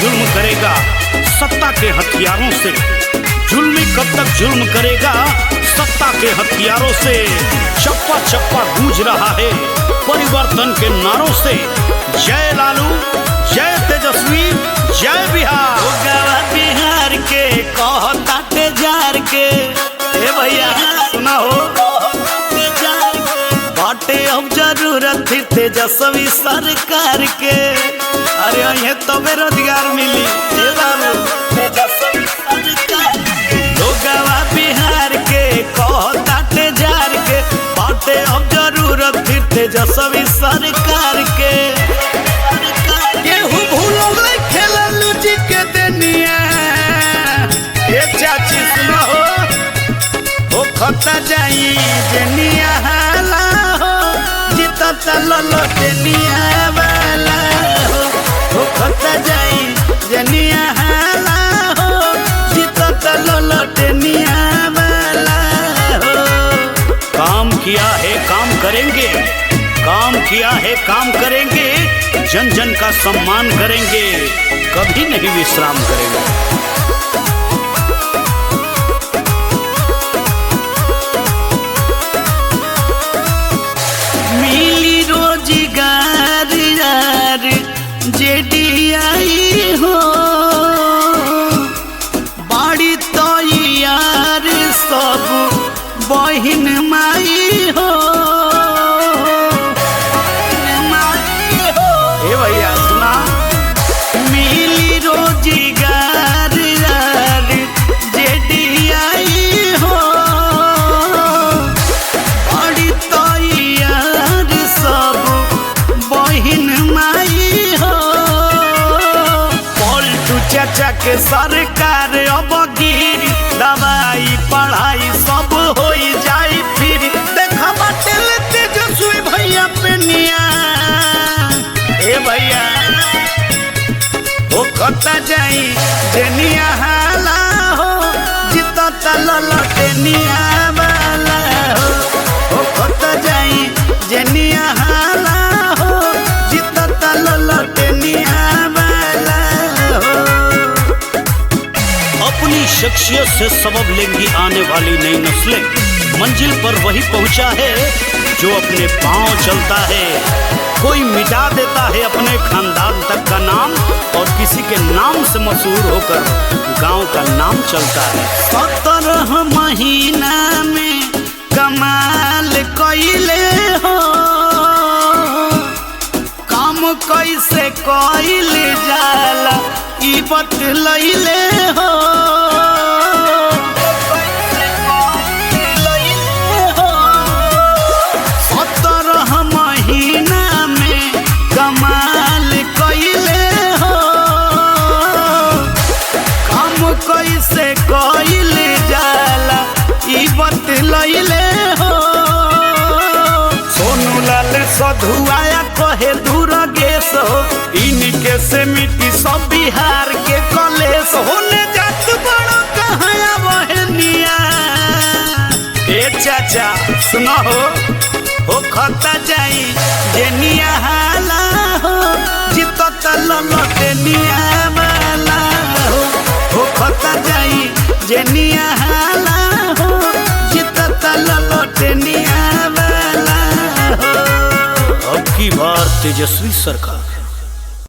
जुल्म करेगा सत्ता के हथियारों से, जुल्मी कब तक जुल्म करेगा सत्ता के हथियारों से। चप्पा चप्पा गूंज रहा है परिवर्तन के नारों से। जय लालू, जय तेजस्वी, जय बिहार। बिहार के कहताटे जार के, ए भैया सुना हो, बाटे अब जरूरत थी तेजस्वी सरकार के। अरे ये तो बेरोजगार मिली तेजस्वी सरकार। लोगवा बिहार के कहताटे जार के, बाटे अब जरूरत थी तेजस्वी सरकार के। केहू भूल खेलू जी के देनिया, ये चाची सुनो हो खता जाई जनिया हाला हो, जीता चलो देनिया वाला हो खता जाई जनिया हाला हो, जीता चलो देनिया वाला हो। काम किया है काम करेंगे, काम किया है काम करेंगे, जन जन का सम्मान करेंगे, कभी नहीं विश्राम करेंगे। मिली रोजगार यार जेडीआई हो, बाड़ी तो यार सब बहिन माई हो। भैया सुना, मिली रोजगार यार जेडीआई हो, बड़ी तो यार सब बहिन माई हो। पलटू चाचा के सरकार अब गिरी, दवाई पढ़ाई सब हो जाई फिर। देखा बाटे तेजस्वी भैया पेनिया, ए भैया वो खता जाई जनिया हाला हो, जीता चलो लटेनिया वाला हो। वो खता जाई जनिया हाला हो, जीता चलो लटेनिया वाला हो। अपनी शख्सियत से सबब लेंगी आने वाली नई नस्लें। मंजिल पर वही पहुंचा है जो अपने पांव चलता है। कोई मिटा देता है अपने खानदान तक का नाम, और किसी के नाम से मशहूर होकर गांव का नाम चलता है। 17 महीना में कमाल कइले हो, काम कैसे कइल जाला ई बतलैले हो। 17 महीना में कमाल कइले हो, काम कैसे कइल जाला ई बतलैले हो। सोनू लाल सधुआया कहे दूर गेस हो, इनके से मिट्टी सब बिहार के कलेस होने जात बड़ो कहाया बहनिया। ए चाचा सुनो हो खता जाई जनिया हाला हो, जीतो चलो लटेनिया वाला हो खता जाई जनिया हाला हो, जीतो चलो लटेनिया वाला हो। अब की बार तेजस्वी सरकार।